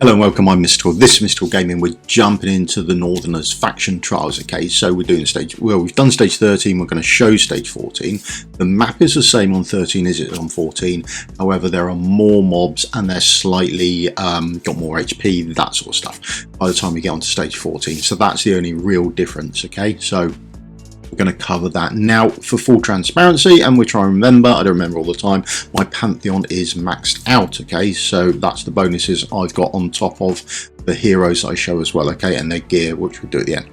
Hello and welcome, I'm Misstical. This is Misstical Gaming. We're jumping into the Northerners faction trials, okay? So we're doing we've done stage 13, we're going to show stage 14. The map is the same on 13 as it is on 14. However, there are more mobs and they're slightly got more HP, that sort of stuff, by the time we get onto stage 14. So that's the only real difference, okay? So we're going to cover that now. For full transparency, and we try and remember, I don't remember all the time, my Pantheon is maxed out, okay? So that's the bonuses I've got on top of the heroes I show as well, okay? And their gear, which we'll do at the end.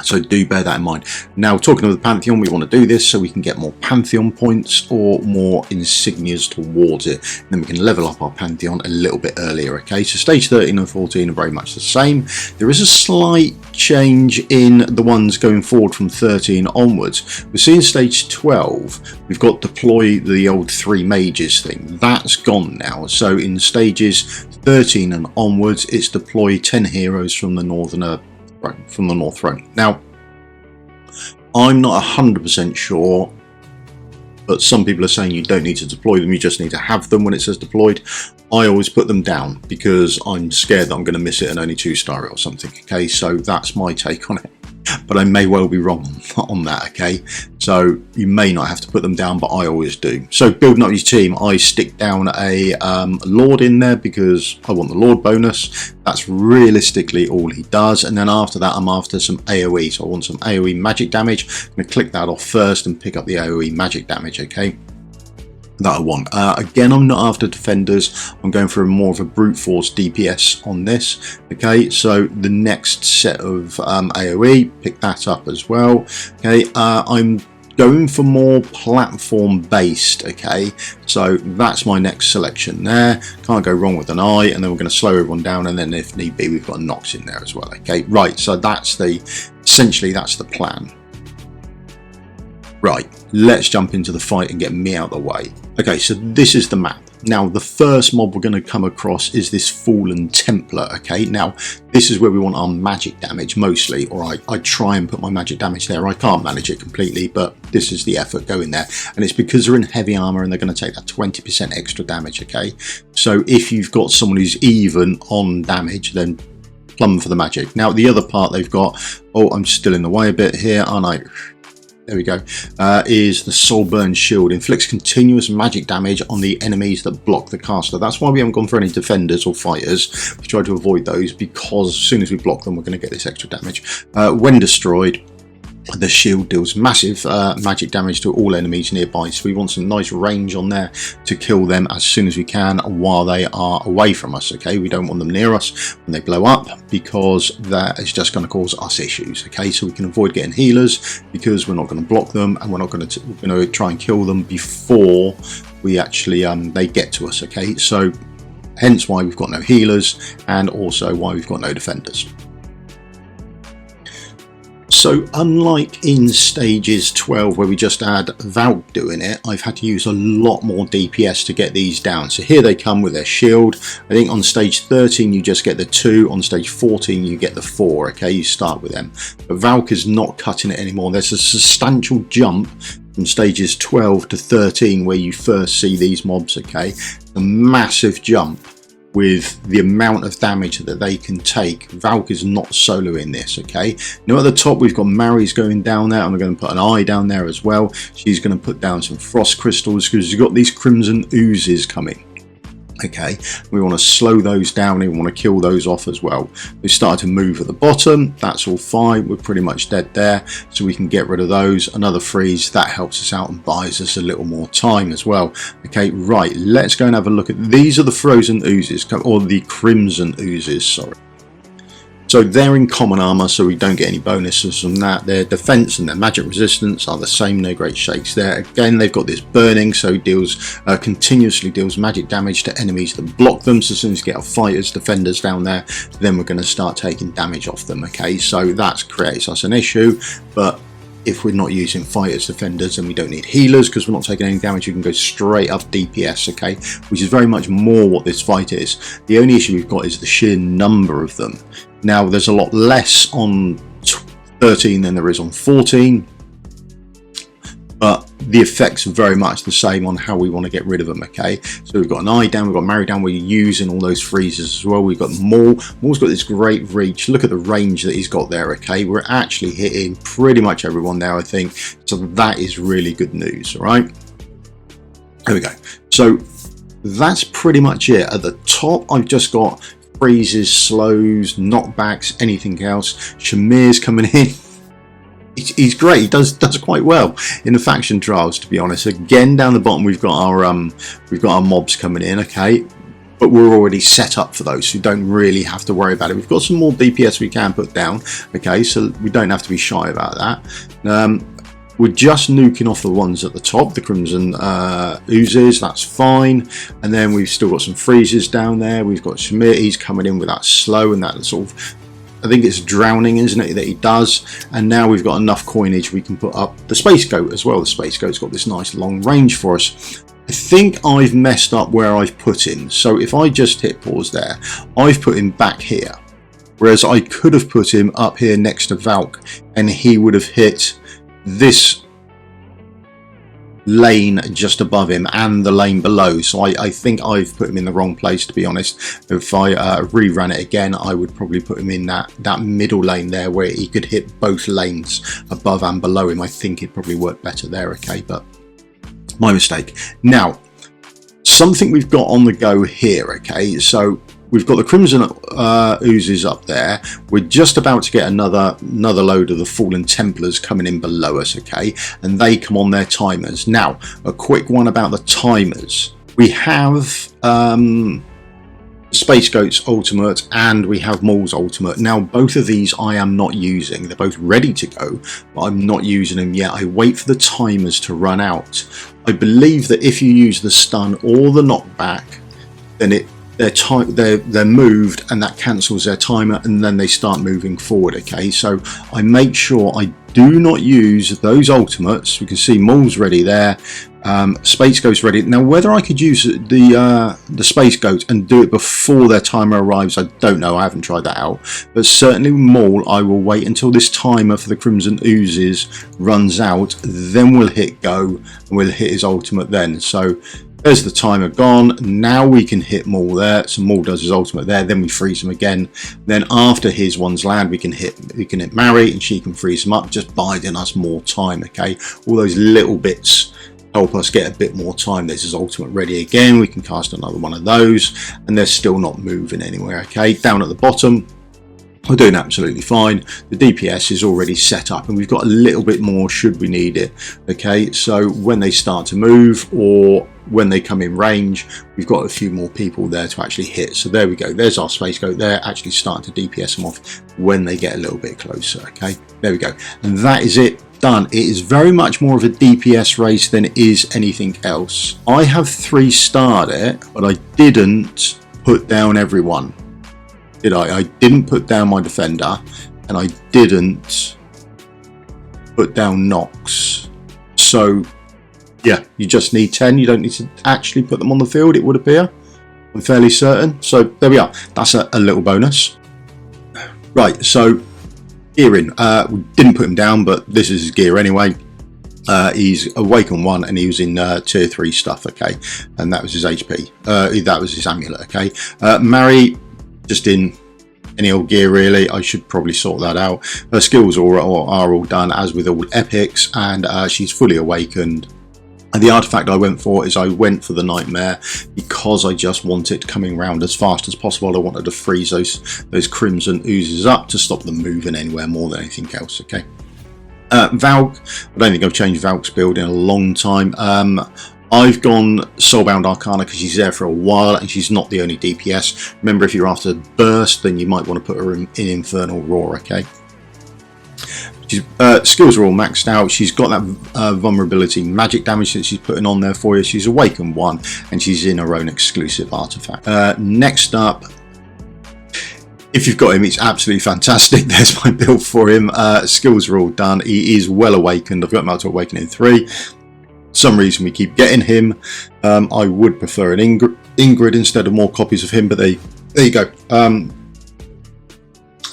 So do bear that in mind. Now, talking of the Pantheon, we want to do this so we can get more Pantheon points or more insignias towards it. And then we can level up our Pantheon a little bit earlier, okay? So stage 13 and 14 are very much the same. There is a slight change in the ones going forward from 13 onwards. We're seeing stage 12, we've got deploy the old 3 mages thing. That's gone now. So in stages 13 and onwards, it's deploy 10 heroes from the North Throne. Now, I'm not 100% sure, but some people are saying you don't need to deploy them, you just need to have them when it says deployed. I always put them down because I'm scared that I'm going to miss it and only 2-star it or something, okay? So that's my take on it, but I may well be wrong on that, okay? So you may not have to put them down, but I always do. So building up your team, I stick down a Lord in there because I want the Lord bonus. That's realistically all he does, and then after that I'm after some AoE, so I want some AoE magic damage. I'm going to click that off first and pick up the AoE magic damage, okay? That I want. Again, I'm not after defenders, I'm going for more of a brute force DPS on this, okay? So the next set of AoE, pick that up as well, okay? I'm going for more platform based, okay? So that's my next selection there. Can't go wrong with an eye, and then we're going to slow everyone down, and then if need be we've got a Nox in there as well, okay? Right, so that's essentially that's the plan. Right, let's jump into the fight and get me out of the way. Okay, so this is the map. Now, the first mob we're going to come across is this Fallen Templar, okay? Now, this is where we want our magic damage mostly, or I try and put my magic damage there. I can't manage it completely, but this is the effort going there. And it's because they're in heavy armor and they're going to take that 20% extra damage, okay? So if you've got someone who's even on damage, then plumb for the magic. Now, the other part they've got, oh, I'm still in the way a bit here, aren't I? There we go, is the Soulburn Shield. Inflicts continuous magic damage on the enemies that block the caster. That's why we haven't gone for any defenders or fighters. We try to avoid those because as soon as we block them, we're going to get this extra damage. When destroyed, the shield deals massive magic damage to all enemies nearby, so we want some nice range on there to kill them as soon as we can while they are away from us, okay? We don't want them near us when they blow up because that is just going to cause us issues, okay? So we can avoid getting healers because we're not going to block them, and we're going to try and kill them before we actually they get to us, okay? So hence why we've got no healers, and also why we've got no defenders. So unlike in stages 12 where we just had Valk doing it, I've had to use a lot more DPS to get these down. So here they come with their shield. I think on stage 13 you just get the 2, on stage 14 you get the 4, okay? You start with them. But Valk is not cutting it anymore. There's a substantial jump from stages 12 to 13 where you first see these mobs, okay? A massive jump with the amount of damage that they can take. Valk is not solo in this, okay? Now at the top we've got Mari's going down there, and we're going to put an eye down there as well. She's going to put down some frost crystals because you've got these crimson oozes coming. Okay, we want to slow those down, and we want to kill those off as well. They started to move at the bottom, that's all fine, we're pretty much dead there, so we can get rid of those. Another freeze, that helps us out and buys us a little more time as well. Okay, right, let's go and have a look at, these are the frozen oozes, or the crimson oozes, sorry. So they're in common armor, so we don't get any bonuses from that. Their defense and their magic resistance are the same, no great shakes there. Again, they've got this burning, so deals continuously deals magic damage to enemies that block them. So as soon as we get our fighters, defenders down there, then we're going to start taking damage off them, okay? So that creates us an issue, but if we're not using fighters, defenders, and we don't need healers because we're not taking any damage, you can go straight up DPS, okay? Which is very much more what this fight is. The only issue we've got is the sheer number of them. Now, there's a lot less on 13 than there is on 14, but the effects are very much the same on how we want to get rid of them. Okay, so we've got an eye down, we've got Mary down, we're using all those freezes as well. We've got Maul's got this great reach. Look at the range that he's got there. Okay, we're actually hitting pretty much everyone there, I think, so that is really good news. All right, there we go. So that's pretty much it. At the top I've just got freezes, slows, knockbacks, anything else. Shamir's coming in. He's great. He does quite well in the faction trials, to be honest. Again, down the bottom we've got our mobs coming in. Okay, but we're already set up for those, so we don't really have to worry about it. We've got some more DPS we can put down. Okay, so we don't have to be shy about that. We're just nuking off the ones at the top, the crimson oozes. That's fine. And then we've still got some freezes down there. We've got Shamir. He's coming in with that slow and that sort of, I think it's drowning, isn't it, that he does. And now we've got enough coinage we can put up the space goat as well. The space goat's got this nice long range for us. I think I've messed up where I've put him. So if I just hit pause there, I've put him back here, whereas I could have put him up here next to Valk and he would have hit this lane just above him and the lane below. So I think I've put him in the wrong place, to be honest. If I rerun it again, I would probably put him in that middle lane there where he could hit both lanes above and below him. I think it'd probably work better there. Okay, but my mistake. Now, something we've got on the go here. Okay, so we've got the crimson oozes up there. We're just about to get another load of the fallen templars coming in below us. Okay, and they come on their timers. Now, a quick one about the timers. We have Space Goat's ultimate and we have Maul's ultimate. Now, both of these I am not using. They're both ready to go, but I'm not using them yet. I wait for the timers to run out. I believe that if you use the stun or the knockback, then they're moved and that cancels their timer and then they start moving forward. Okay, so I make sure I do not use those ultimates. We can see Maul's ready there. Space Goat's ready. Now, whether I could use the Space Goat and do it before their timer arrives, I don't know. I haven't tried that out. But certainly Maul, I will wait until this timer for the Crimson Oozes runs out. Then we'll hit go and we'll hit his ultimate then. So there's the timer gone. Now we can hit Maul there. So Maul does his ultimate there. Then we freeze him again. Then after his ones land, we can hit Mary and she can freeze him up, just biding us more time. Okay, all those little bits help us get a bit more time. There's his ultimate ready again. We can cast another one of those and they're still not moving anywhere. Okay, down at the bottom, we're doing absolutely fine. The DPS is already set up and we've got a little bit more should we need it. Okay, so when they start to move or when they come in range, we've got a few more people there to actually hit. So there we go. There's our Space Goat there, actually starting to DPS them off when they get a little bit closer. Okay, there we go. And that is it. Done. It is very much more of a DPS race than it is anything else. I have 3-starred it, but I didn't put down everyone. Did I? I didn't put down my defender and I didn't put down Nox. So yeah, you just need 10. You don't need to actually put them on the field, it would appear. I'm fairly certain. So there we are. That's a little bonus. Right, so gearing. We didn't put him down, but this is his gear anyway. He's Awaken 1 and he was in tier 3 stuff. Okay, and that was his HP. That was his amulet. Okay, Mary just in any old gear really. I should probably sort that out. Her skills are all done as with all epics, and she's fully awakened. And the artifact I went for is I went for the Nightmare because I just wanted coming around as fast as possible. I wanted to freeze those crimson oozes up to stop them moving anywhere more than anything else. Okay. Valk, I don't think I've changed Valk's build in a long time. I've gone Soulbound Arcana because she's there for a while and she's not the only DPS. Remember, if you're after burst, then you might want to put her in Infernal Roar. Okay. Skills are all maxed out. She's got that vulnerability magic damage that she's putting on there for you. She's Awakened 1 and she's in her own exclusive artifact. Next up, if you've got him, it's absolutely fantastic. There's my build for him. Skills are all done. He is well awakened. I've got him out to Awaken in 3. Some reason we keep getting him. I would prefer an Ingrid instead of more copies of him, but there you go.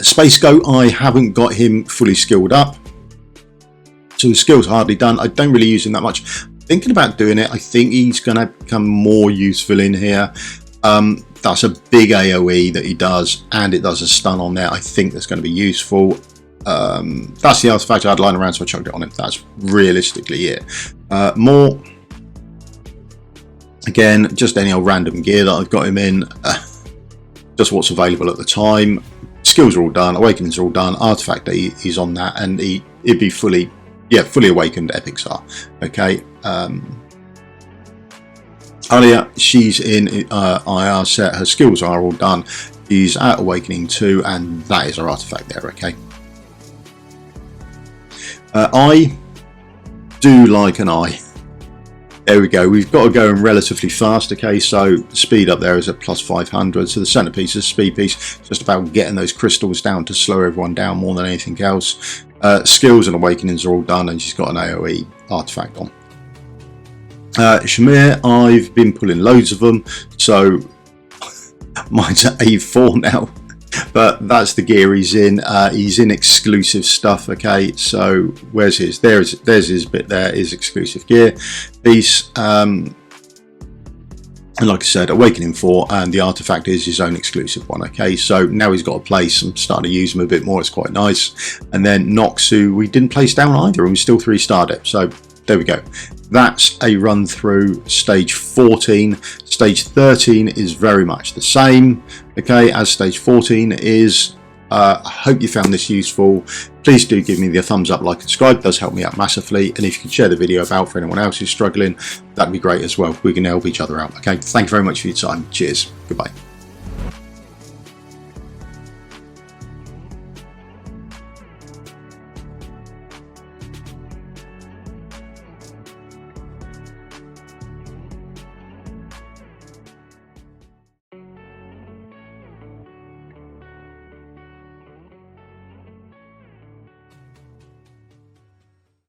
Space Goat, I haven't got him fully skilled up. So his skills are hardly done. I don't really use him that much. Thinking about doing it, I think he's going to become more useful in here. That's a big AoE that he does, and it does a stun on there. I think that's going to be useful. That's the artifact I had lying around, so I chucked it on him. That's realistically it. More, again, just any old random gear that I've got him in. Just what's available at the time. Skills are all done, awakenings are all done. Artifact he's on that, and he'd be fully awakened epics are. Okay. Alia, she's in IR set. Her skills are all done. She's at awakening 2, and that is her artifact there. Okay. I do like an eye. There we go. We've got to go in relatively fast. Okay, so speed up there is at plus 500. So the centerpiece is speed piece. Just about getting those crystals down to slow everyone down more than anything else. Skills and awakenings are all done, and she's got an AoE artifact on. Shamir, I've been pulling loads of them, so mine's at A4 now, but that's the gear he's in. He's in exclusive stuff. Okay, so where's his? There's his bit there, his exclusive gear piece. And like I said, awakening 4, and the artifact is his own exclusive one. Okay, so now he's got a place. I'm starting to use him a bit more. It's quite nice. And then Nox, who we didn't place down either, and we still 3-starred it. So there we go. That's a run through stage 14. Stage 13 is very much the same, okay, as stage 14 is. I hope you found this useful. Please do give me the thumbs up, like, and subscribe. It does help me out massively. And if you could share the video about for anyone else who's struggling, that'd be great as well. We can help each other out. Okay, thank you very much for your time. Cheers. Goodbye.